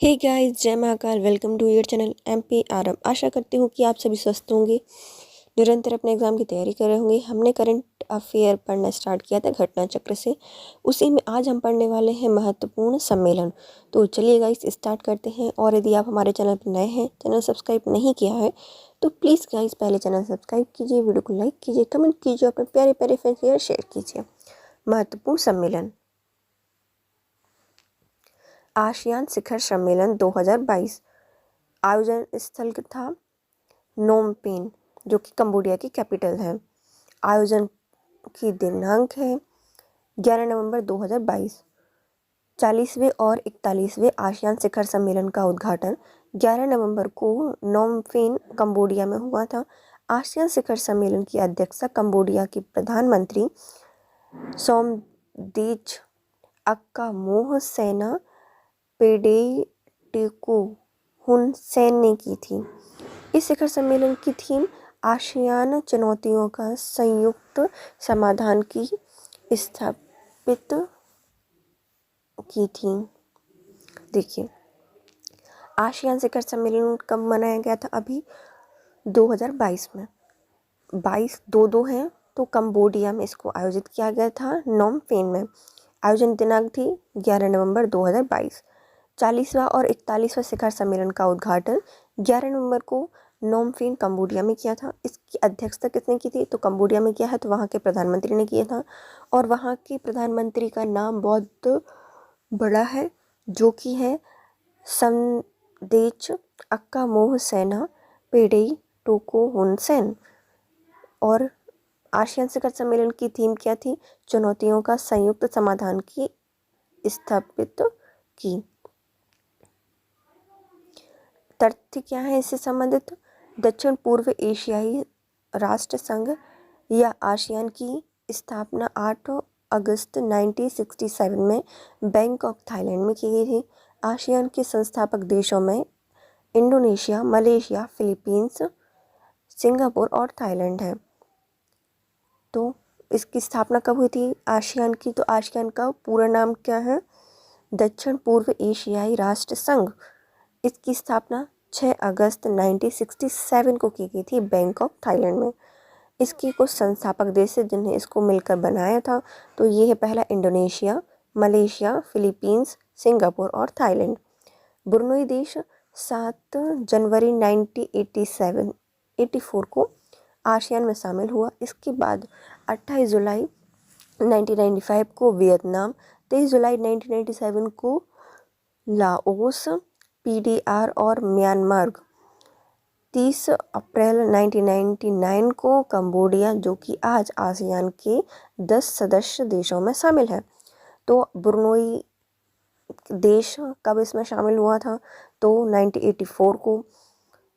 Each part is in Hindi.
हे गाइस, जय Mahakal. Welcome to your channel MP RM. आशा करती हूँ कि आप सभी स्वस्थ होंगे, निरंतर अपने एग्ज़ाम की तैयारी कर रहे होंगे। हमने करंट अफेयर पढ़ना स्टार्ट किया था घटना चक्र से, उसी में आज हम पढ़ने वाले हैं महत्वपूर्ण सम्मेलन। तो चलिए गाइस स्टार्ट करते हैं। और यदि आप हमारे चैनल पर नए हैं, चैनल सब्सक्राइब नहीं किया है तो प्लीज़ गाइस पहले चैनल सब्सक्राइब कीजिए, वीडियो को लाइक कीजिए, कमेंट कीजिए, अपने प्यारे प्यारे फ्रेंड्स के साथ शेयर कीजिए। महत्वपूर्ण सम्मेलन। आसियान शिखर सम्मेलन 2022। आयोजन स्थल था नोम पेन, जो कि कंबोडिया की कैपिटल है। आयोजन की दिनांक है 11 नवंबर 2022। 40वें और 41वें आसियान शिखर सम्मेलन का उद्घाटन 11 नवंबर को नोम पेन कंबोडिया में हुआ था। आसियान शिखर सम्मेलन की अध्यक्षता कंबोडिया की प्रधानमंत्री सोमदेच अक्का सेना पेडेटेको हुन सेन ने की थी। इस शिखर सम्मेलन की थीम आसियान चुनौतियों का संयुक्त समाधान की स्थापित की थी। देखिए, आसियान शिखर सम्मेलन कब मनाया गया था? अभी 2022 में। 22 हैं, तो कंबोडिया में इसको आयोजित किया गया था, नोम पेन में। आयोजन दिनांक थी 11 नवंबर 2022। 40वां और 41वां शिखर सम्मेलन का उद्घाटन 11 नवंबर को नोम पेन कंबोडिया में किया था। इसकी अध्यक्षता किसने की थी? तो कंबोडिया में किया है, तो वहाँ के प्रधानमंत्री ने किया था। और वहाँ के प्रधानमंत्री का नाम बहुत बड़ा है, जो कि है समदेच अक्का सेना पेडेटोको हुन सेन। और आसियान शिखर सम्मेलन की थीम क्या थी? चुनौतियों का संयुक्त समाधान की स्थापित की। तथ्य क्या है इससे संबंधित? दक्षिण पूर्व एशियाई राष्ट्र संघ या आसियान की स्थापना 8 अगस्त 1967 में बैंकॉक, थाईलैंड में की गई थी। आसियान के संस्थापक देशों में इंडोनेशिया, मलेशिया, फिलीपींस, सिंगापुर और थाईलैंड है। तो इसकी स्थापना कब हुई थी आसियान की? तो आसियान का पूरा नाम क्या है? दक्षिण पूर्व एशियाई राष्ट्र संघ। इसकी स्थापना 6 अगस्त 1967 को की गई थी बैंकॉक, थाईलैंड में। इसके कुछ संस्थापक देश हैं जिन्हें इसको मिलकर बनाया था। तो ये है पहला इंडोनेशिया, मलेशिया, फिलीपींस, सिंगापुर और थाईलैंड। ब्रुनई देश 7 जनवरी 1984 को आसियान में शामिल हुआ। इसके बाद 28 जुलाई 1995 को वियतनाम, 23 जुलाई 1997 को लाओस, पीडीआर और म्यांमार, 30 अप्रैल 1999 को कंबोडिया, जो कि आज आसियान के 10 सदस्य देशों में शामिल है। तो ब्रुनई देश कब इसमें शामिल हुआ था? तो 1984 को।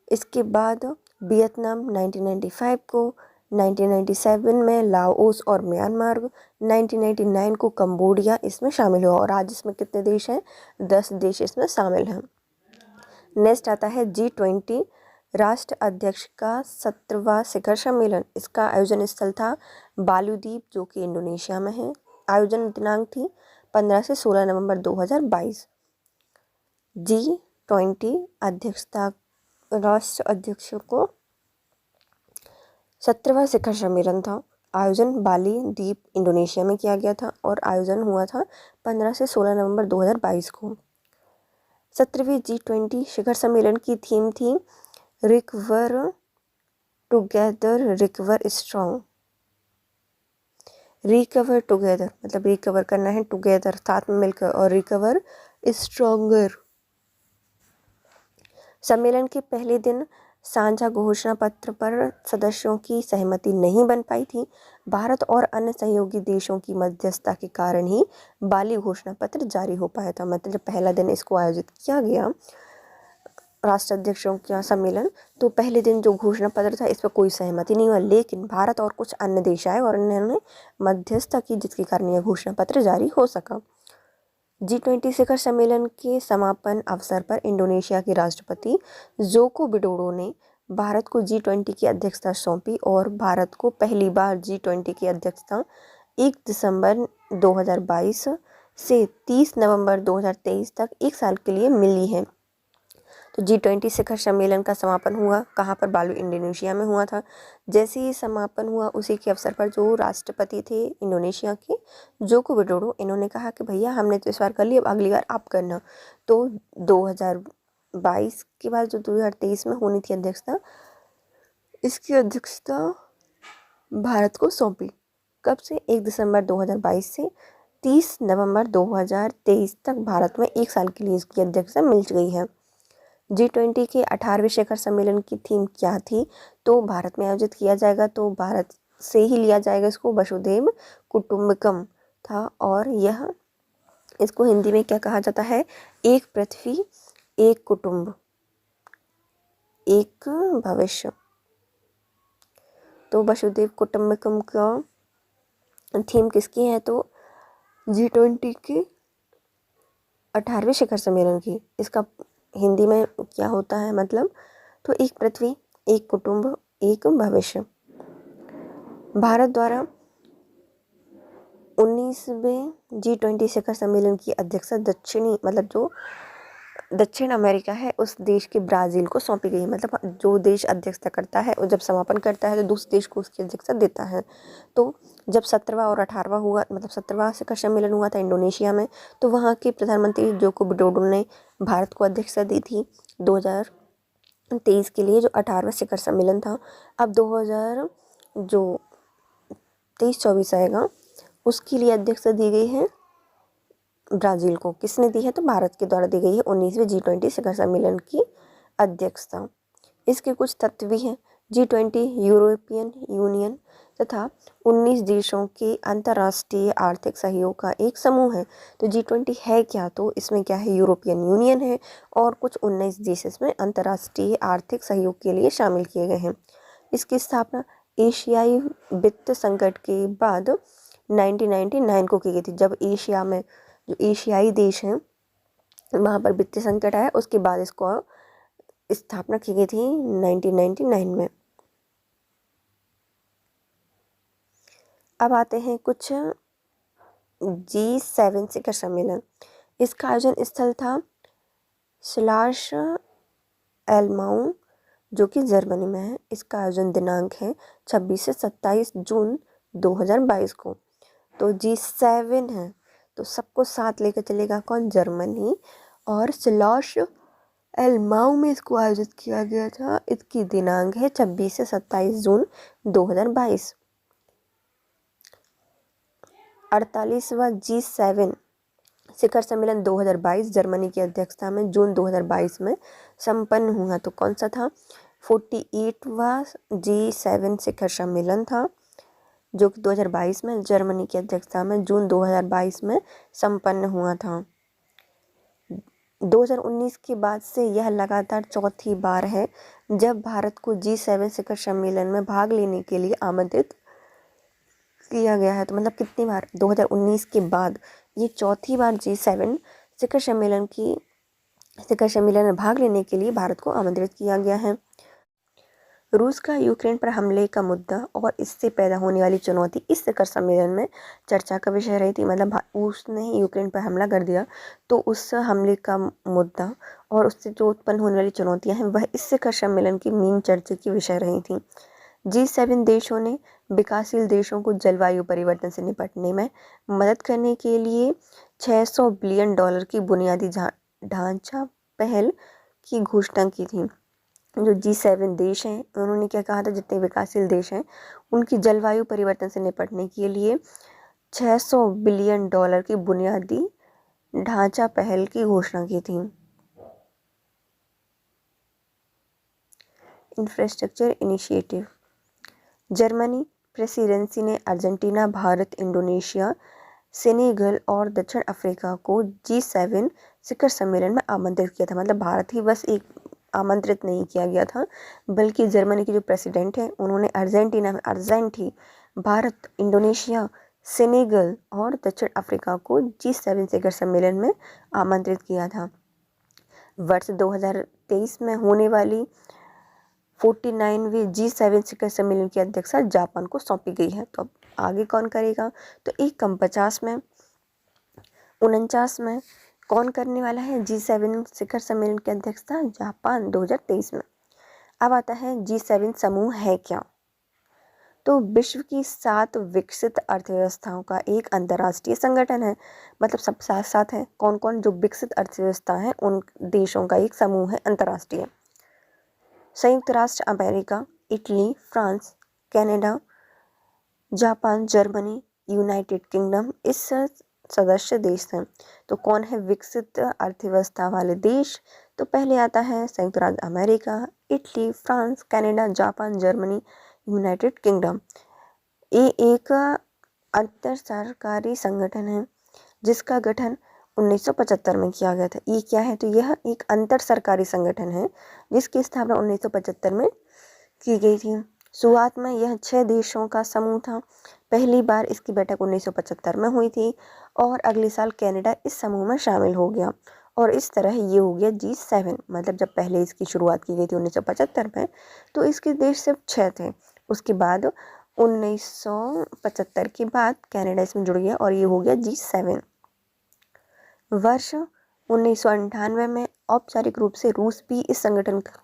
इसके बाद वियतनाम 1995 को, 1997 में लाओस और म्यांमार, 1999 को कंबोडिया इसमें शामिल हुआ। और आज इसमें कितने देश हैं? 10 देश इसमें शामिल हैं। नेक्स्ट आता है G20 राष्ट्र अध्यक्ष का 17वां शिखर सम्मेलन। इसका आयोजन स्थल था बालू द्वीप, जो कि इंडोनेशिया में है। आयोजन दिनांक थी 15 से 16 नवंबर 2022। G20 अध्यक्षता राष्ट्र अध्यक्ष को 17वां शिखर सम्मेलन था। आयोजन बाली द्वीप, इंडोनेशिया में किया गया था और आयोजन हुआ था 15 से 16 नवंबर 2022 को। 17वीं G20 शिखर सम्मेलन की थीम थी recover together, recover strong. Recover together मतलब रिकवर करना है, टुगेदर साथ में मिलकर, और रिकवर स्ट्रॉन्गर। सम्मेलन के पहले दिन साझा घोषणा पत्र पर सदस्यों की सहमति नहीं बन पाई थी। भारत और अन्य सहयोगी देशों की मध्यस्थता के कारण ही बाली घोषणा पत्र जारी हो पाया था। मतलब जब पहला दिन इसको आयोजित किया गया राष्ट्राध्यक्षों का सम्मेलन, तो पहले दिन जो घोषणा पत्र था इस पर कोई सहमति नहीं हुआ, लेकिन भारत और कुछ अन्य देश आए और उन्होंने मध्यस्थता की, जिसके कारण यह घोषणा पत्र जारी हो सका। G20 शिखर सम्मेलन के समापन अवसर पर इंडोनेशिया के राष्ट्रपति जोको विडोडो ने भारत को G20 की अध्यक्षता सौंपी और भारत को पहली बार G20 की अध्यक्षता 1 दिसंबर 2022 से 30 नवंबर 2023 तक 1 साल के लिए मिली है। तो G20 शिखर सम्मेलन का समापन हुआ कहाँ पर? बाली, इंडोनेशिया में हुआ था। जैसे ही समापन हुआ उसी के अवसर पर जो राष्ट्रपति थे इंडोनेशिया के, जोको विडोडो, इन्होंने कहा कि भैया हमने तो इस बार कर लिया, अब अगली बार आप करना। तो 2022 के बाद जो 2023 में होनी थी अध्यक्षता, इसकी अध्यक्षता भारत को सौंपी। कब से? 1 दिसंबर 2022 से 30 नवंबर 2023 तक भारत में 1 साल के लिए इसकी अध्यक्षता मिल गई है। G20 के 18वें शिखर सम्मेलन की थीम क्या थी? तो भारत में आयोजित किया जाएगा, तो भारत से ही लिया जाएगा इसको, वसुधैव कुटुंबकम था। और यह, इसको हिंदी में क्या कहा जाता है? एक पृथ्वी, एक कुटुंब, एक भविष्य। तो वसुधैव कुटुंबकम का थीम किसकी है? तो G20 के 18वें शिखर सम्मेलन की। इसका हिंदी में क्या होता है मतलब? तो एक पृथ्वी, एक कुटुंब, एक भविष्य। भारत द्वारा 19वें G20 शिखर सम्मेलन की अध्यक्षता दक्षिणी, मतलब जो दक्षिण अमेरिका है उस देश के ब्राज़ील को सौंपी गई है। मतलब जो देश अध्यक्षता करता है और जब समापन करता है तो दूसरे देश को उसकी अध्यक्षता देता है। तो जब 17वां और 18वां हुआ, मतलब 17वां शिखर सम्मेलन हुआ था इंडोनेशिया में, तो वहाँ के प्रधानमंत्री जोको विडोडो ने भारत को अध्यक्षता दी थी 2023 के लिए, जो 18वां शिखर सम्मेलन था। अब 2023-24 आएगा, उसके लिए अध्यक्षता दी गई है ब्राज़ील को। किसने दी है? तो भारत के द्वारा दी गई है 19वें G20 शिखर सम्मेलन की अध्यक्षता। इसके कुछ तत्व भी हैं। G20 यूरोपियन यूनियन तथा 19 देशों के अंतर्राष्ट्रीय आर्थिक सहयोग का एक समूह है। तो G20 है क्या? तो इसमें क्या है? यूरोपियन यूनियन है और कुछ 19 देश इसमें अंतर्राष्ट्रीय आर्थिक सहयोग के लिए शामिल किए गए हैं। इसकी स्थापना एशियाई वित्त संकट के बाद 1999 को की गई थी। जब एशिया में जो एशियाई देश हैं वहाँ पर वित्तीय संकट आया, उसके बाद इसको स्थापना की गई थी 1999 में। अब आते हैं कुछ G7 शिखर सम्मेलन। इसका आयोजन स्थल था श्लाश एलमाउ, जो कि जर्मनी में है। इसका आयोजन दिनांक है 26 से 27 जून 2022 को। तो G7 है तो सबको साथ लेकर चलेगा कौन? जर्मनी। और श्लाश एलमाउ में इसको आयोजित किया गया था। इसकी दिनांक है 26 से 27 जून 2022। 48वां G7 शिखर सम्मेलन 2022 जर्मनी की अध्यक्षता में जून 2022 में संपन्न हुआ। तो कौन सा था? 48वां G7 शिखर सम्मेलन था, जो कि 2022 में जर्मनी की अध्यक्षता में जून 2022 में संपन्न हुआ था। 2019 के बाद से यह लगातार चौथी बार है जब भारत को G7 शिखर सम्मेलन में भाग लेने के लिए आमंत्रित किया गया है। तो मतलब कितनी बार? 2019 के बाद ये चौथी बार G7 शिखर सम्मेलन में भाग लेने के लिए भारत को आमंत्रित किया गया है। रूस का यूक्रेन पर हमले का मुद्दा और इससे पैदा होने वाली चुनौती इस शिखर सम्मेलन में चर्चा का विषय रही थी। मतलब उसने ही यूक्रेन पर हमला कर दिया, तो उस हमले का मुद्दा और उससे जो उत्पन्न होने वाली चुनौतियां हैं वह इस शिखर सम्मेलन की मेन चर्चा की विषय रही थी। G7 देशों ने विकासशील देशों को जलवायु परिवर्तन से निपटने में मदद करने के लिए $600 बिलियन की बुनियादी ढांचा पहल की घोषणा की थी। जो G7 देश हैं उन्होंने क्या कहा था? जितने विकासशील देश हैं उनकी जलवायु परिवर्तन से निपटने के लिए $600 बिलियन की बुनियादी ढांचा पहल की घोषणा की थी। Infrastructure initiative. जर्मनी प्रेसिडेंसी ने अर्जेंटीना, भारत, इंडोनेशिया, सेनेगल और दक्षिण अफ्रीका को G7 शिखर सम्मेलन में आमंत्रित किया था। मतलब भारत ही बस एक आमंत्रित नहीं किया गया था, बल्कि जर्मनी के जो प्रेसिडेंट हैं उन्होंने अर्जेंटीना में भारत, इंडोनेशिया, सेनेगल और दक्षिण अफ्रीका को G7 शिखर सम्मेलन में आमंत्रित किया था। वर्ष 2023 में होने वाली 49वीं G7 शिखर सम्मेलन की अध्यक्षता जापान को सौंपी गई है। तो अब आगे कौन करेगा? तो 1 कम 50 में, 49 में कौन करने वाला है G7 शिखर सम्मेलन की अध्यक्षता? जापान 2023 में। अब आता है G7 समूह है क्या? तो विश्व की 7 विकसित अर्थव्यवस्थाओं का एक अंतर्राष्ट्रीय संगठन है। मतलब सब साथ साथ हैं। कौन कौन? जो विकसित अर्थव्यवस्था है उन देशों का एक समूह है अंतर्राष्ट्रीय। संयुक्त राष्ट्र America, Italy, France, Canada, Japan, Germany, United kingdom इस सदस्य देश हैं। तो कौन है विकसित अर्थव्यवस्था वाले देश? तो पहले आता है संयुक्त राज्य America, Italy, France, Canada, Japan, Germany, United kingdom. ये एक अंतर सरकारी संगठन है जिसका गठन 1975 में किया गया था। ये क्या है? तो यह एक अंतर सरकारी संगठन है जिसकी स्थापना 1975 में की गई थी। शुरुआत में यह 6 देशों का समूह था। पहली बार इसकी बैठक 1975 में हुई थी और अगले साल कनाडा इस समूह में शामिल हो गया और इस तरह ये हो गया G7। मतलब जब पहले इसकी शुरुआत की गई थी 1975 में तो इसके देश सिर्फ 6 थे। उसके बाद 1975 के बाद कनाडा इसमें जुड़ गया और ये हो गया G7। वर्ष 1998 में औपचारिक रूप से रूस भी इस संगठन का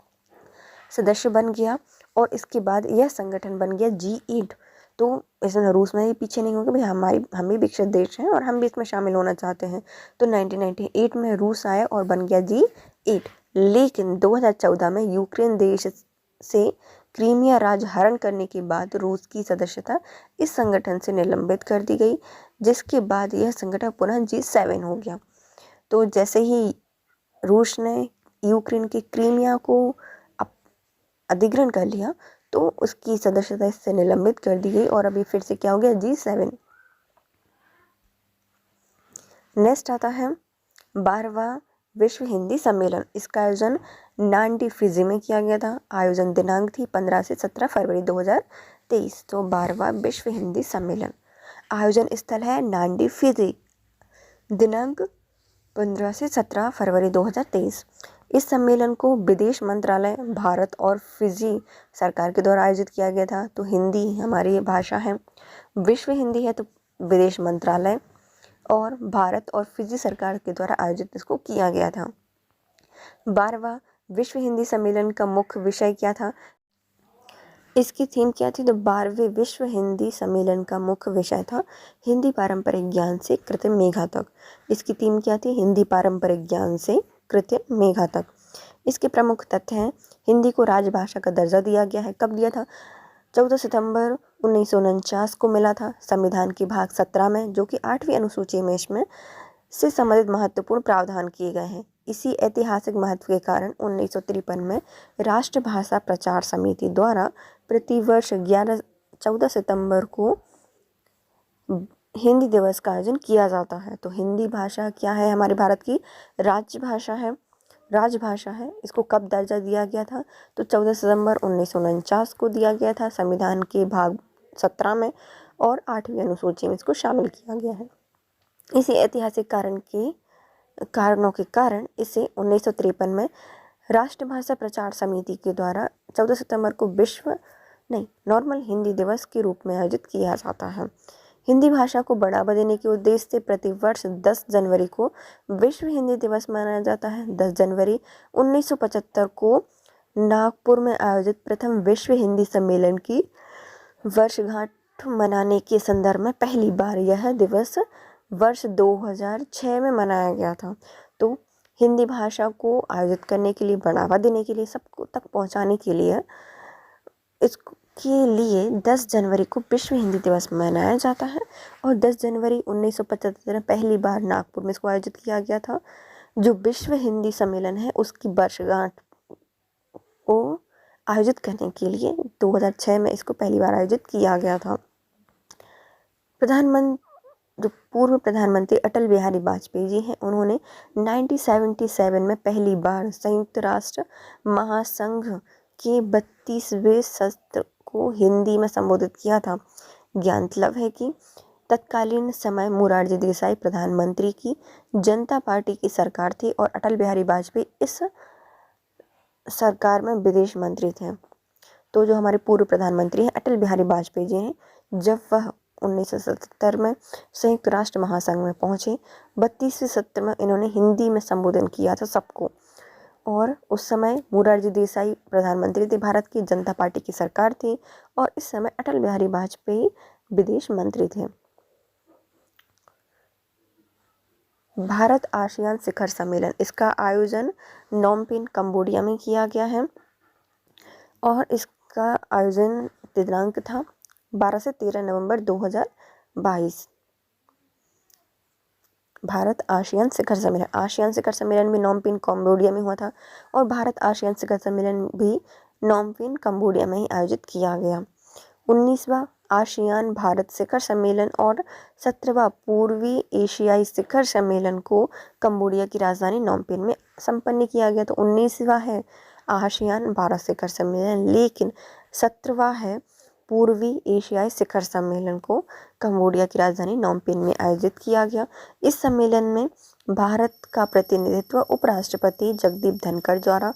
सदस्य बन गया और इसके बाद यह संगठन बन गया G8। तो इसमें रूस में भी पीछे नहीं होगा भाई, हम भी विकसित देश हैं और हम भी इसमें शामिल होना चाहते हैं। तो 1998 में रूस आया और बन गया G8। लेकिन 2014 में यूक्रेन देश से क्रीमिया राज्य हरण करने के बाद रूस की सदस्यता इस संगठन से निलंबित कर दी गई, जिसके बाद यह संगठन पुनः G7 हो गया। तो जैसे ही रूस ने यूक्रेन के क्रीमिया को अधिग्रहण कर लिया तो उसकी सदस्यता इससे निलंबित कर दी गई और अभी फिर से क्या हो गया G7। नेक्स्ट आता है 12वां विश्व हिंदी सम्मेलन। इसका आयोजन नांडी फिजी में किया गया था। आयोजन दिनांक थी 15 से 17 फरवरी 2023। तो 12वां विश्व हिंदी सम्मेलन आयोजन स्थल है नांडी फिजी, दिनांक 15 से 17 फरवरी 2023। इस सम्मेलन को विदेश मंत्रालय भारत और फिजी सरकार के द्वारा आयोजित किया गया था। तो हिंदी हमारी भाषा है, विश्व हिंदी है तो विदेश मंत्रालय और भारत और फिजी सरकार के द्वारा आयोजित इसको किया गया था। 12वां विश्व हिंदी सम्मेलन का मुख्य विषय क्या था? इसकी थीम क्या थी? तो 12वें विश्व हिंदी सम्मेलन का मुख्य विषय था हिंदी पारंपरिक ज्ञान से कृत्रिम मेघा तक। इसकी थीम क्या थी? हिंदी पारंपरिक ज्ञान से कृत्रिम मेघा तक। इसके प्रमुख तथ्य हैं हिंदी को राजभाषा का दर्जा दिया गया है। कब दिया था? 14 सितंबर 1949 को मिला था संविधान के भाग 17 में, जो कि 8वीं अनुसूची में इसमें से संबंधित महत्वपूर्ण प्रावधान किए गए हैं। इसी ऐतिहासिक महत्व के कारण 1953 में राष्ट्रभाषा प्रचार समिति द्वारा प्रतिवर्ष 14 सितंबर को हिंदी दिवस का आयोजन किया जाता है। तो हिंदी भाषा क्या है? हमारे भारत की राज्य भाषा है, राजभाषा है। इसको कब दर्जा दिया गया था? तो 14 सितंबर 1949 को दिया गया था संविधान के भाग 17 में और 8वीं अनुसूची में इसको शामिल किया गया है। इसी ऐतिहासिक कारणों के कारण इसे 1953 में राष्ट्रभाषा प्रचार समिति के द्वारा 14 सितंबर को नॉर्मल हिंदी दिवस के रूप में आयोजित किया जाता है। हिंदी भाषा को बढ़ावा देने के उद्देश्य से प्रतिवर्ष 10 जनवरी को विश्व हिंदी दिवस मनाया जाता है। 10 जनवरी 1975 को नागपुर में आयोजित प्रथम विश्व हिंदी सम्मेलन की वर्षगांठ मनाने के संदर्भ में पहली बार यह दिवस वर्ष 2006 में मनाया गया था। तो हिंदी भाषा को आयोजित करने के लिए, बढ़ावा देने के लिए, सबको तक पहुंचाने के लिए इसके लिए 10 जनवरी को विश्व हिंदी दिवस मनाया जाता है और 10 जनवरी 1975 में पहली बार नागपुर में इसको आयोजित किया गया था। जो विश्व हिंदी सम्मेलन है उसकी वर्षगांठ को आयोजित करने के लिए 2006 में इसको पहली बार आयोजित किया गया था। जो पूर्व प्रधानमंत्री अटल बिहारी वाजपेयी जी हैं, उन्होंने 1977 में पहली बार संयुक्त राष्ट्र महासंघ के 32वें सत्र को हिंदी में संबोधित किया था। ज्ञातलब है कि तत्कालीन समय मोरारजी देसाई प्रधानमंत्री की जनता पार्टी की सरकार थी और अटल बिहारी वाजपेयी इस सरकार में विदेश मंत्री थे। तो जो हमारे पूर्व प्रधानमंत्री हैं अटल बिहारी वाजपेयी जी हैं, जब वह 1977 में संयुक्त राष्ट्र महासंघ में पहुंचे। 32वें सत्र में इन्होंने हिंदी में संबोधन किया था सबको। और उस समय मोरारजी देसाई प्रधानमंत्री थे, भारत की जनता पार्टी की सरकार थी, और इस समय अटल बिहारी वाजपेयी विदेश मंत्री थे। भारत आसियान शिखर सम्मेलन, इसका आयोजन नोम पेन कंबोडिया में किया गया है और इसका आयोजन दिनांक था 12 से 13 नवंबर 2022। भारत आसियान शिखर सम्मेलन, आसियान शिखर सम्मेलन भी नोम पेन कंबोडिया में हुआ था और भारत आसियान शिखर सम्मेलन भी नोम पेन कंबोडिया में ही आयोजित किया गया। 19वां आसियान भारत शिखर सम्मेलन और 17वां पूर्वी एशियाई शिखर सम्मेलन को कंबोडिया की राजधानी नोम पेन में संपन्न किया गया। तो 19वां है आसियान भारत शिखर सम्मेलन, लेकिन 17वां है पूर्वी एशियाई शिखर सम्मेलन को कंबोडिया की राजधानी नोम पेन में आयोजित किया गया। इस सम्मेलन में भारत का प्रतिनिधित्व उपराष्ट्रपति जगदीप धनखड़ द्वारा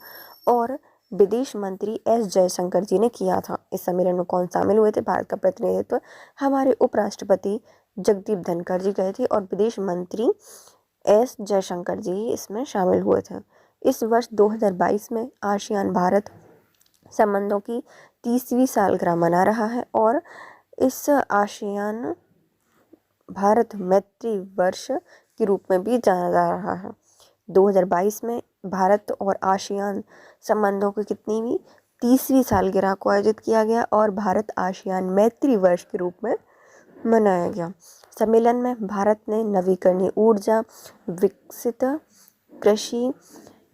और विदेश मंत्री एस जयशंकर जी ने किया था। इस सम्मेलन में कौन शामिल हुए थे? भारत का प्रतिनिधित्व हमारे उपराष्ट्रपति जगदीप धनखड़ जी गए थे और विदेश मंत्री एस जयशंकर जी इसमें शामिल हुए थे। इस वर्ष 2022 में आसियान भारत संबंधों की 30वीं सालगिरह मना रहा है और इस आसियान भारत मैत्री वर्ष के रूप में भी जाना जा रहा है। 2022 में भारत और आसियान संबंधों की कितनीवीं 30वीं सालगिरह को आयोजित किया गया और भारत आसियान मैत्री वर्ष के रूप में मनाया गया। सम्मेलन में भारत ने नवीकरणीय ऊर्जा, विकसित कृषि,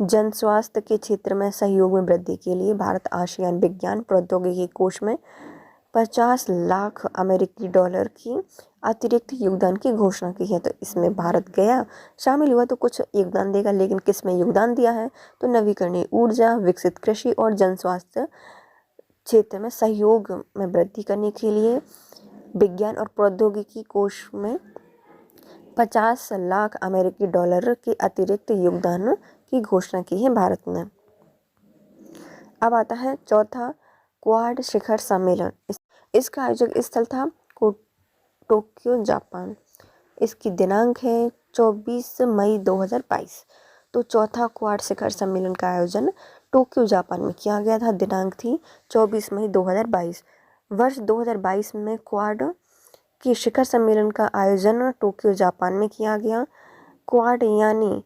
जन स्वास्थ्य के क्षेत्र में सहयोग में वृद्धि के लिए भारत आसियान विज्ञान प्रौद्योगिकी कोष में 50 लाख अमेरिकी डॉलर की अतिरिक्त योगदान की घोषणा की है। तो इसमें भारत गया, शामिल हुआ तो कुछ योगदान देगा, लेकिन किस में योगदान दिया है? तो नवीकरणीय ऊर्जा, विकसित कृषि और जन स्वास्थ्य क्षेत्र में सहयोग में वृद्धि करने के लिए विज्ञान और प्रौद्योगिकी कोष में 50 लाख अमेरिकी डॉलर के अतिरिक्त योगदान की घोषणा की है भारत ने। अब आता है चौथा क्वाड शिखर सम्मेलन। इसका आयोजक स्थल था टोक्यो, जापान। इसकी दिनांक है 24 मई 2022। तो चौथा क्वाड शिखर सम्मेलन का आयोजन टोक्यो, जापान में किया गया था। दिनांक थी 24 मई 2022। वर्ष 2022 में क्वाड के शिखर सम्मेलन का आयोजन टोक्यो, जापान में किया गया। क्वाड यानी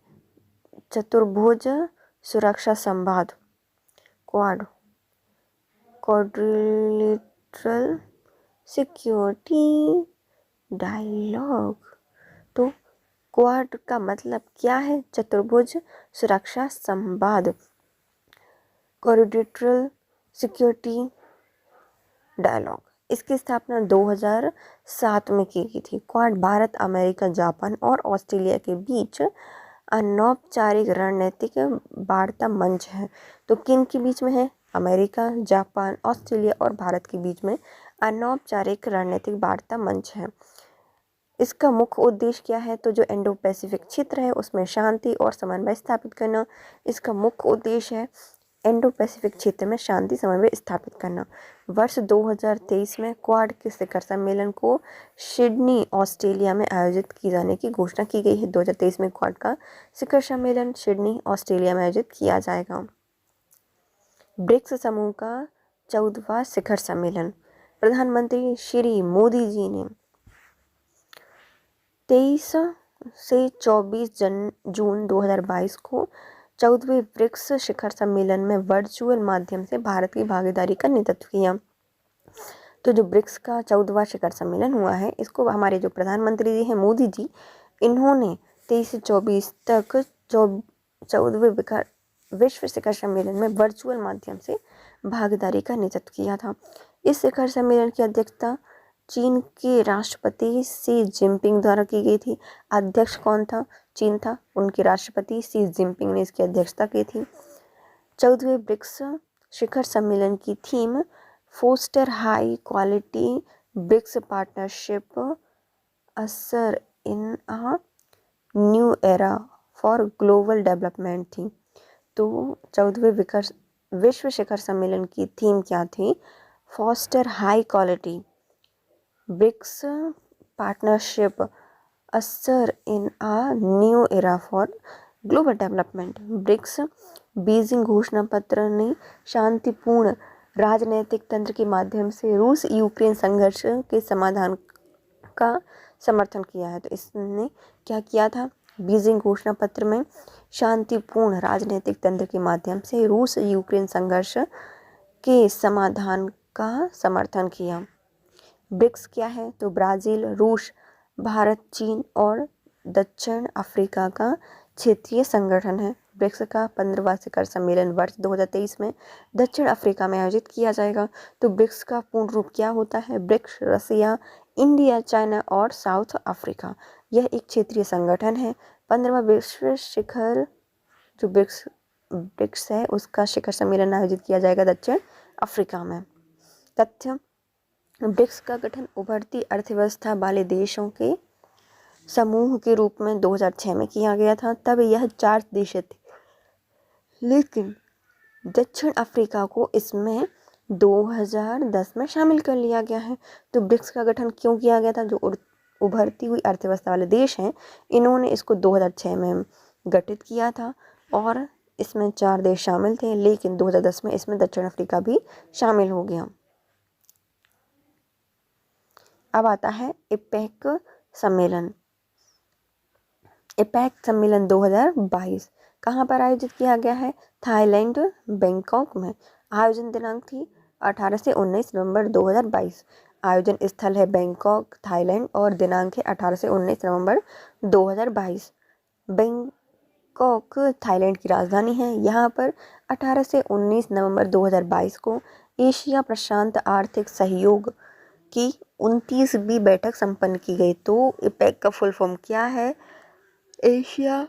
चतुर्भुज सुरक्षा संवाद, क्वाड्रिलेटरल सिक्योरिटी डायलॉग। तो क्वाड का मतलब क्या है? चतुर्भुज सुरक्षा संवाद, क्वाड्रिलेटरल सिक्योरिटी डायलॉग। इसकी स्थापना 2007 में की गई थी। क्वाड भारत, अमेरिका, जापान और ऑस्ट्रेलिया के बीच अनौपचारिक रणनीतिक वार्ता मंच है। तो किन के बीच में है? अमेरिका, जापान, ऑस्ट्रेलिया और भारत के बीच में अनौपचारिक रणनीतिक वार्ता मंच है। इसका मुख्य उद्देश्य क्या है? तो जो इंडो पैसिफिक क्षेत्र है उसमें शांति और समन्वय स्थापित करना इसका मुख्य उद्देश्य है। इंडो पैसिफिक क्षेत्र में शांति समन्वय स्थापित करना। वर्ष 2023 में क्वाड के शिखर सम्मेलन को सिडनी, ऑस्ट्रेलिया में आयोजित किए जाने की घोषणा की गई है। 2023 में क्वाड का शिखर सम्मेलन सिडनी, ऑस्ट्रेलिया में आयोजित किया जाएगा। ब्रिक्स समूह का 14वां शिखर सम्मेलन, प्रधानमंत्री श्री मोदी जी ने 23 से 24 जून 2022 को 14वें ब्रिक्स शिखर सम्मेलन में वर्चुअल माध्यम से भारत की भागीदारी का नेतृत्व किया। तो जो ब्रिक्स का 14वां शिखर सम्मेलन हुआ है, इसको हमारे जो प्रधानमंत्री जी हैं मोदी जी, इन्होंने 23 से 24 तक 14वें विश्व शिखर सम्मेलन में वर्चुअल माध्यम से भागीदारी का नेतृत्व किया था। इस शिखर सम्मेलन की अध्यक्षता चीन के राष्ट्रपति शी जिनपिंग द्वारा की गई थी। अध्यक्ष कौन था? चीन था। उनके राष्ट्रपति शी जिनपिंग ने इसकी अध्यक्षता की थी। 14वें ब्रिक्स शिखर सम्मेलन की theme foster high quality BRICS partnership usher in a new era for global development थी। तो 14वें विश्व शिखर सम्मेलन की थीम क्या थी? Foster high quality BRICS partnership usher in a new era for global development. BRICS Beijing घोषणा पत्र ने शांतिपूर्ण राजनैतिक तंत्र के माध्यम से रूस यूक्रेन संघर्ष के समाधान का समर्थन किया है। तो इसने क्या किया था? बीजिंग घोषणा पत्र में शांतिपूर्ण राजनीतिक तंत्र के माध्यम से रूस यूक्रेन संघर्ष के समाधान का समर्थन किया। ब्रिक्स क्या है? तो ब्राज़ील, रूस, भारत, चीन और दक्षिण अफ्रीका का क्षेत्रीय संगठन है। ब्रिक्स का 15वां शिखर सम्मेलन वर्ष 2023 में दक्षिण अफ्रीका में आयोजित किया जाएगा। तो ब्रिक्स का पूर्ण रूप क्या होता है? ब्रिक्स रसिया, इंडिया, चाइना और साउथ अफ्रीका। यह एक क्षेत्रीय संगठन है। 15वां विश्व शिखर जो ब्रिक्स है उसका शिखर सम्मेलन आयोजित किया जाएगा दक्षिण अफ्रीका में। तथ्य: ब्रिक्स का गठन उभरती अर्थव्यवस्था वाले देशों के समूह के रूप में 2006 में किया गया था। तब यह 4 देश थे, लेकिन दक्षिण अफ्रीका को इसमें 2010 में शामिल कर लिया गया है। तो ब्रिक्स का गठन क्यों किया गया था? जो उभरती हुई अर्थव्यवस्था वाले देश हैं, इन्होंने इसको 2006 में गठित किया था और इसमें 4 देश शामिल थे, लेकिन 2010 में इसमें दक्षिण अफ्रीका भी शामिल हो गया। अब आता है इपेक सम्मेलन। इपेक सम्मेलन 2022 कहाँ पर आयोजित किया गया है? थाईलैंड, बैंकॉक में। आयोजन दिनांक थी 18 से 19 नवंबर 2022। आयोजन स्थल है बैंकॉक, थाईलैंड और दिनांक है 18 से 19 नवंबर 2022। बैंकॉक थाईलैंड की राजधानी है। यहाँ पर 18 से 19 नवंबर 2022 को एशिया प्रशांत आर्थिक सहयोग की 29वीं बैठक संपन्न की गई। तो इपेक का फुल फॉर्म क्या है? एशिया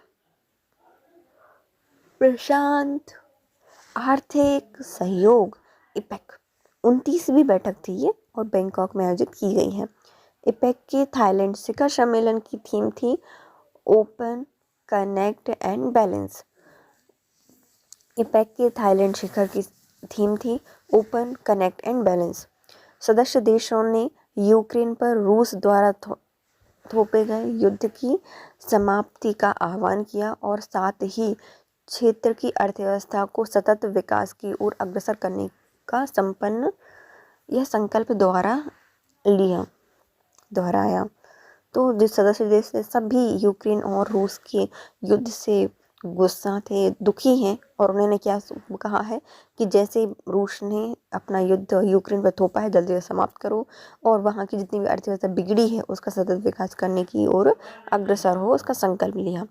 प्रशांत आर्थिक सहयोग। इपेक 29वीं बैठक थी ये और बैंकॉक में आयोजित की गई है। इपेक के थाईलैंड शिखर सम्मेलन की थीम थी ओपन, कनेक्ट एंड बैलेंस। इपेक के थाईलैंड शिखर की थीम थी ओपन, कनेक्ट एंड बैलेंस। सदस्य देशों ने यूक्रेन पर रूस द्वारा थोपे गए युद्ध की समाप्ति का आह्वान किया और साथ ही क्षेत्र की अर्थव्यवस्था को सतत विकास की ओर अग्रसर करने का यह संकल्प दोहराया। तो जो सदस्य देश थे सभी यूक्रेन और रूस के युद्ध से गुस्सा थे, दुखी हैं और उन्होंने क्या कहा है कि जैसे रूस ने अपना युद्ध यूक्रेन पर थोपा है, जल्दी से समाप्त करो और वहाँ की जितनी भी अर्थव्यवस्था बिगड़ी है उसका सतत विकास करने की ओर अग्रसर हो, उसका संकल्प लिया।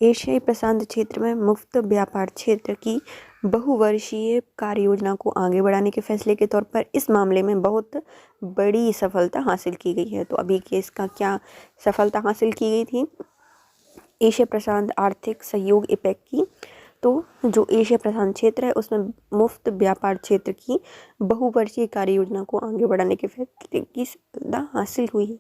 एशियाई प्रशांत क्षेत्र में मुफ्त व्यापार क्षेत्र की बहुवर्षीय कार्य योजना को आगे बढ़ाने के फैसले के तौर पर इस मामले में बहुत बड़ी सफलता हासिल की गई है। तो अभी के इसका क्या सफलता हासिल की गई थी? एशिया प्रशांत आर्थिक सहयोग इपेक की। तो जो एशिया प्रशांत क्षेत्र है उसमें मुफ्त व्यापार क्षेत्र की बहुवर्षीय कार्य योजना को आगे बढ़ाने के फैसले की सफलता हासिल हुई है।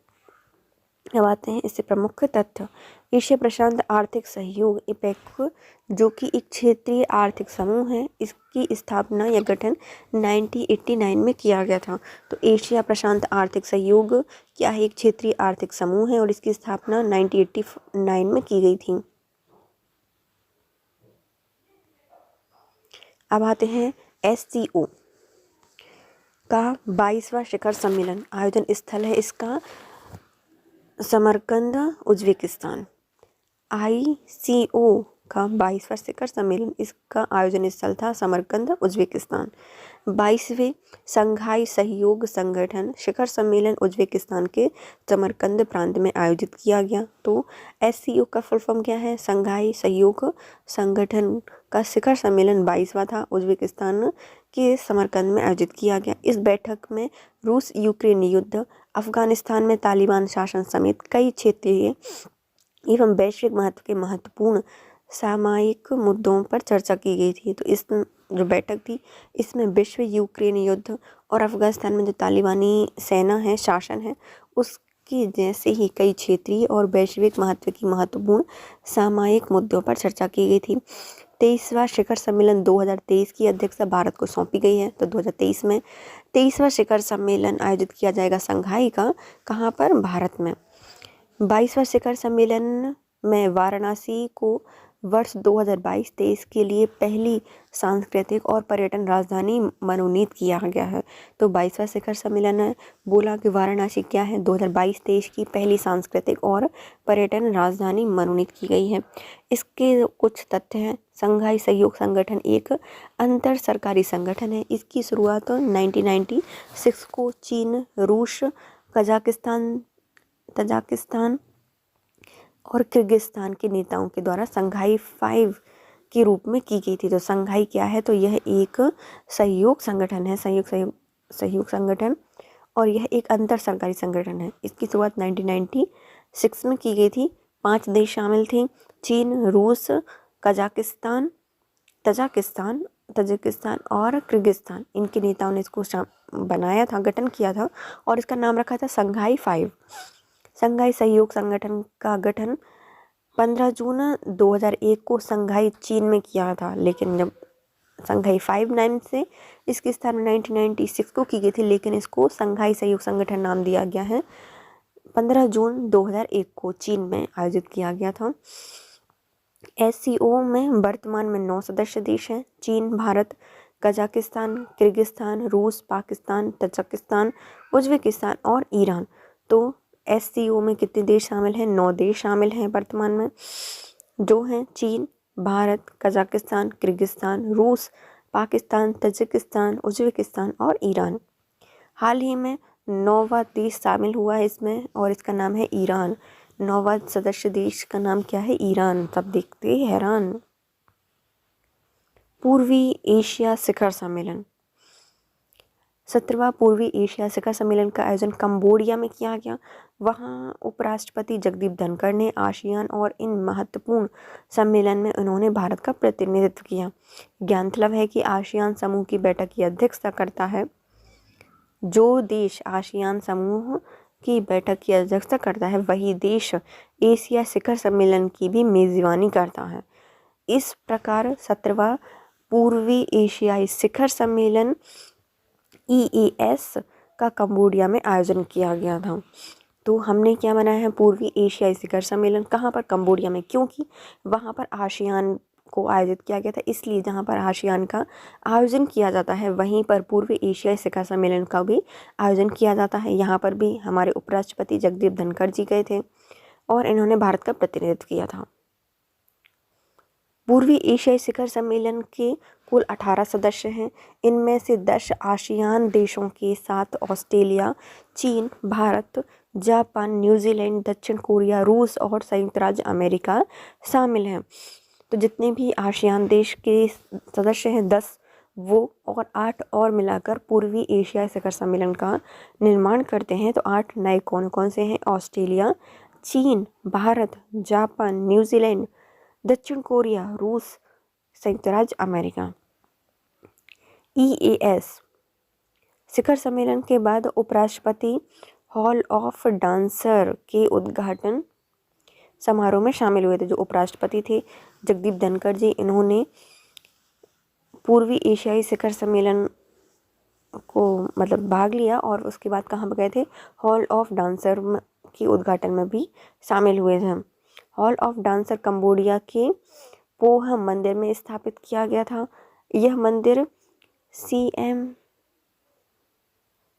अब आते हैं इससे प्रमुख तथ्य। एशिया प्रशांत आर्थिक सहयोग इपेक जो कि एक क्षेत्रीय आर्थिक समूह है, इसकी स्थापना या गठन 1989 में किया गया था। तो एशिया प्रशांत आर्थिक सहयोग क्या है? एक क्षेत्रीय आर्थिक समूह है और इसकी स्थापना 1989 में की गई थी। अब आते हैं SCO का 22वां शिखर सम्मेलन। आयोजन स्थल है इसका समरकंद, उज्बेकिस्तान। ICO का 22वां शिखर सम्मेलन, इसका आयोजन स्थल था समरकंद, उज्बेकिस्तान। 22वें संघाई सहयोग संगठन शिखर सम्मेलन उज्बेकिस्तान के समरकंद प्रांत में आयोजित किया गया। तो SCO का फुल फॉर्म क्या है? संघाई सहयोग संगठन का शिखर सम्मेलन 22वां था, उज्बेकिस्तान के समरकंद में आयोजित किया गया। इस बैठक में रूस यूक्रेन युद्ध, अफगानिस्तान में तालिबान शासन समेत कई क्षेत्रीय एवं वैश्विक महत्व के महत्वपूर्ण सामयिक मुद्दों पर चर्चा की गई थी। तो इस जो बैठक थी इसमें विश्व यूक्रेन युद्ध और अफगानिस्तान में जो तालिबानी सेना है, शासन है, उसकी जैसे ही कई क्षेत्रीय और वैश्विक महत्व की महत्वपूर्ण सामयिक मुद्दों पर चर्चा की गई थी। 23वां शिखर सम्मेलन 2023 की अध्यक्षता भारत को सौंपी गई है। तो 2023 में 23वां शिखर सम्मेलन आयोजित किया जाएगा शंघाई का, कहाँ पर, भारत में। 22वां शिखर सम्मेलन में वाराणसी को वर्ष 2022-23 के लिए पहली सांस्कृतिक और पर्यटन राजधानी मनोनीत किया गया है। तो 22वां शिखर सम्मेलन है, बोला कि वाराणसी क्या है, 2022-23 की पहली सांस्कृतिक और पर्यटन राजधानी मनोनीत की गई है। इसके कुछ तथ्य हैं। शंघाई सहयोग संगठन एक अंतर सरकारी संगठन है। इसकी शुरुआत 1996 को चीन, रूस, तजाकिस्तान और किर्गिस्तान के नेताओं के द्वारा शंघाई 5 के रूप में की गई थी। तो शंघाई क्या है, तो यह एक सहयोग संगठन है, सहयोग संगठन, और यह एक अंतर सरकारी संगठन है। इसकी शुरुआत 1996 में की गई थी। 5 देश शामिल थे, चीन, रूस, तजाकिस्तान और किर्गिस्तान। इनके नेताओं ने इसको बनाया था, गठन किया था, और इसका नाम रखा था शंघाई 5। शंघाई सहयोग संगठन का गठन 15 जून 2001 को शंघाई चीन में किया था, लेकिन जब शंघाई 5 नाम से इसकी स्थापना 1996 को की गई थी, लेकिन इसको शंघाई सहयोग संगठन नाम दिया गया है। 15 जून 2001 को चीन में आयोजित किया गया था। SCO में वर्तमान में 9 सदस्य देश हैं, चीन, भारत, कजाकिस्तान, किर्गिस्तान, रूस, पाकिस्तान, तजाकिस्तान, उज्बेकिस्तान और ईरान। तो SCO में कितने देश शामिल हैं, 9 देश शामिल हैं वर्तमान में, जो हैं चीन, भारत, कजाकिस्तान, किर्गिस्तान, रूस, पाकिस्तान, तजाकिस्तान, उज्बेकिस्तान और ईरान। हाल ही में 9वां देश शामिल हुआ है इसमें, और इसका नाम है ईरान। 9वां सदस्य देश का नाम क्या है, ईरान। सब देखते हैरान। पूर्वी एशिया शिखर सम्मेलन। 17वां पूर्वी एशिया शिखर सम्मेलन का आयोजन कंबोडिया में किया गया। वहां उपराष्ट्रपति जगदीप धनखड़ ने आसियान और इन महत्वपूर्ण सम्मेलन में उन्होंने भारत का प्रतिनिधित्व किया। ज्ञातलब है कि आसियान समूह की बैठक की अध्यक्षता करता है। जो देश आसियान समूह की बैठक की अध्यक्षता करता है, वही देश एशिया शिखर सम्मेलन की भी मेजबानी करता है। इस प्रकार 17वां पूर्वी एशियाई शिखर सम्मेलन EAS का कंबोडिया में आयोजन किया गया था। तो हमने क्या बनाया है, पूर्वी एशियाई शिखर सम्मेलन कहाँ पर, कंबोडिया में, क्योंकि वहाँ पर आसियान को आयोजित किया गया था, इसलिए जहाँ पर आसियान का आयोजन किया जाता है वहीं पर पूर्वी एशियाई शिखर सम्मेलन का भी आयोजन किया जाता है। यहाँ पर भी हमारे उपराष्ट्रपति जगदीप धनखड़ जी गए थे और इन्होंने भारत का प्रतिनिधित्व किया था। पूर्वी एशियाई शिखर सम्मेलन के कुल 18 सदस्य हैं। इनमें से 10 आसियान देशों के साथ ऑस्ट्रेलिया, चीन, भारत, जापान, न्यूजीलैंड, दक्षिण कोरिया, रूस और संयुक्त राज्य अमेरिका शामिल हैं। तो जितने भी आसियान देश के सदस्य हैं 10, वो और 8 और मिलाकर पूर्वी एशिया शिखर सम्मेलन का निर्माण करते हैं। तो 8 नए कौन कौन से हैं, ऑस्ट्रेलिया, चीन, भारत, जापान, न्यूजीलैंड, दक्षिण कोरिया, रूस, संयुक्त राज्य अमेरिका। EAS शिखर सम्मेलन के बाद उपराष्ट्रपति हॉल ऑफ डांसर के उद्घाटन समारोह में शामिल हुए थे। जो उपराष्ट्रपति थे जगदीप धनखड़ जी, इन्होंने पूर्वी एशियाई शिखर सम्मेलन को भाग लिया और उसके बाद कहाँ पर गए थे, हॉल ऑफ डांसर के उद्घाटन में भी शामिल हुए थे। हॉल ऑफ डांसर कंबोडिया के पोह मंदिर में स्थापित किया गया था। यह मंदिर सीएम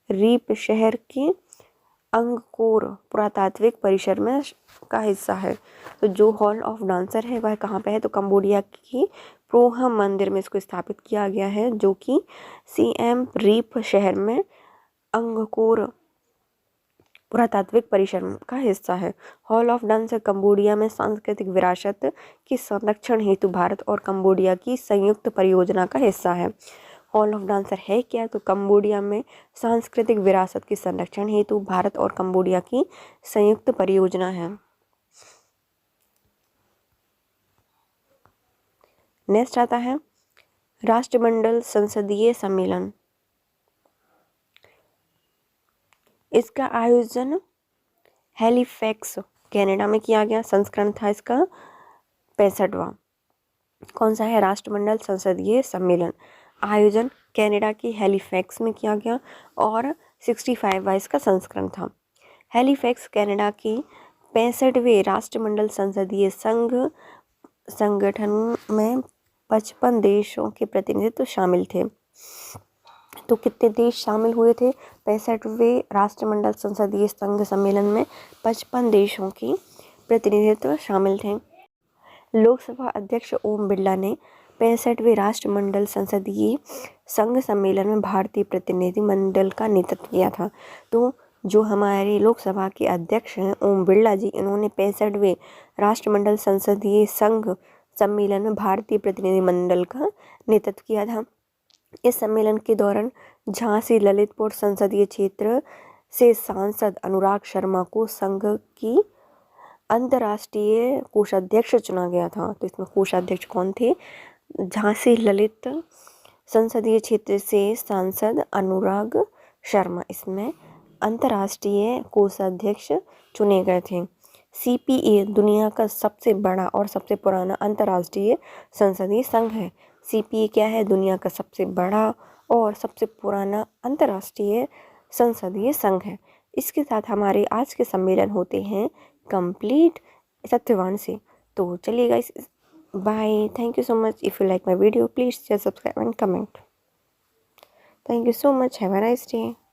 रीप शहर के अंगकोर पुरातात्विक परिसर में का हिस्सा है। तो जो हॉल ऑफ डांसर है वह कहाँ पे है, तो कंबोडिया की पोह मंदिर में इसको स्थापित किया गया है, जो कि सीएम रीप शहर में अंगकोर पुरातात्विक परिसर का हिस्सा है। हॉल ऑफ डांसर कंबोडिया में सांस्कृतिक विरासत के संरक्षण हेतु भारत और कंबोडिया की संयुक्त परियोजना का हिस्सा है। हॉल ऑफ डांसर है क्या, तो कंबोडिया में सांस्कृतिक विरासत के संरक्षण हेतु भारत और कंबोडिया की संयुक्त परियोजना है। नेक्स्ट आता है राष्ट्रमंडल संसदीय सम्मेलन। इसका आयोजन हैलिफैक्स कनाडा में किया गया। संस्करण था इसका 65वां। कौन सा है? राष्ट्रमंडल संसदीय सम्मेलन। आयोजन कनाडा के हैलिफैक्स में किया गया और 65वां इसका संस्करण था। हैलिफैक्स कनाडा की 65वें राष्ट्रमंडल संसदीय संगठन में 55 देशों के प्रतिनिधित्व शामिल थे। तो कितने देश शामिल हुए थे 65वें राष्ट्रमंडल संसदीय संघ सम्मेलन में? 55 देशों की प्रतिनिधित्व शामिल थे। लोकसभा अध्यक्ष ओम बिरला ने 65वें राष्ट्रमंडल संसदीय संघ सम्मेलन में भारतीय प्रतिनिधिमंडल का नेतृत्व किया था। तो जो हमारे लोकसभा के अध्यक्ष हैं ओम बिरला जी, इन्होंने 65वें राष्ट्रमंडल संसदीय संघ सम्मेलन में भारतीय प्रतिनिधिमंडल का नेतृत्व किया था। इस सम्मेलन के दौरान झांसी ललितपुर संसदीय क्षेत्र से सांसद अनुराग शर्मा को संघ की अंतर्राष्ट्रीय कोषाध्यक्ष चुना गया था। तो इसमें कोषाध्यक्ष कौन थे? झांसी ललित संसदीय क्षेत्र से सांसद अनुराग शर्मा इसमें अंतर्राष्ट्रीय कोषाध्यक्ष चुने गए थे। CPA दुनिया का सबसे बड़ा और सबसे पुराना अंतर्राष्ट्रीय संसदीय संघ है। CPA क्या है? दुनिया का सबसे बड़ा और सबसे पुराना अंतर्राष्ट्रीय संसदीय संघ है। इसके साथ हमारे आज के सम्मेलन होते हैं कंप्लीट सत्यवान से। तो चलिए guys, bye. Thank you so much. If you like my video please share, subscribe and comment. Thank you so much. Have a nice day.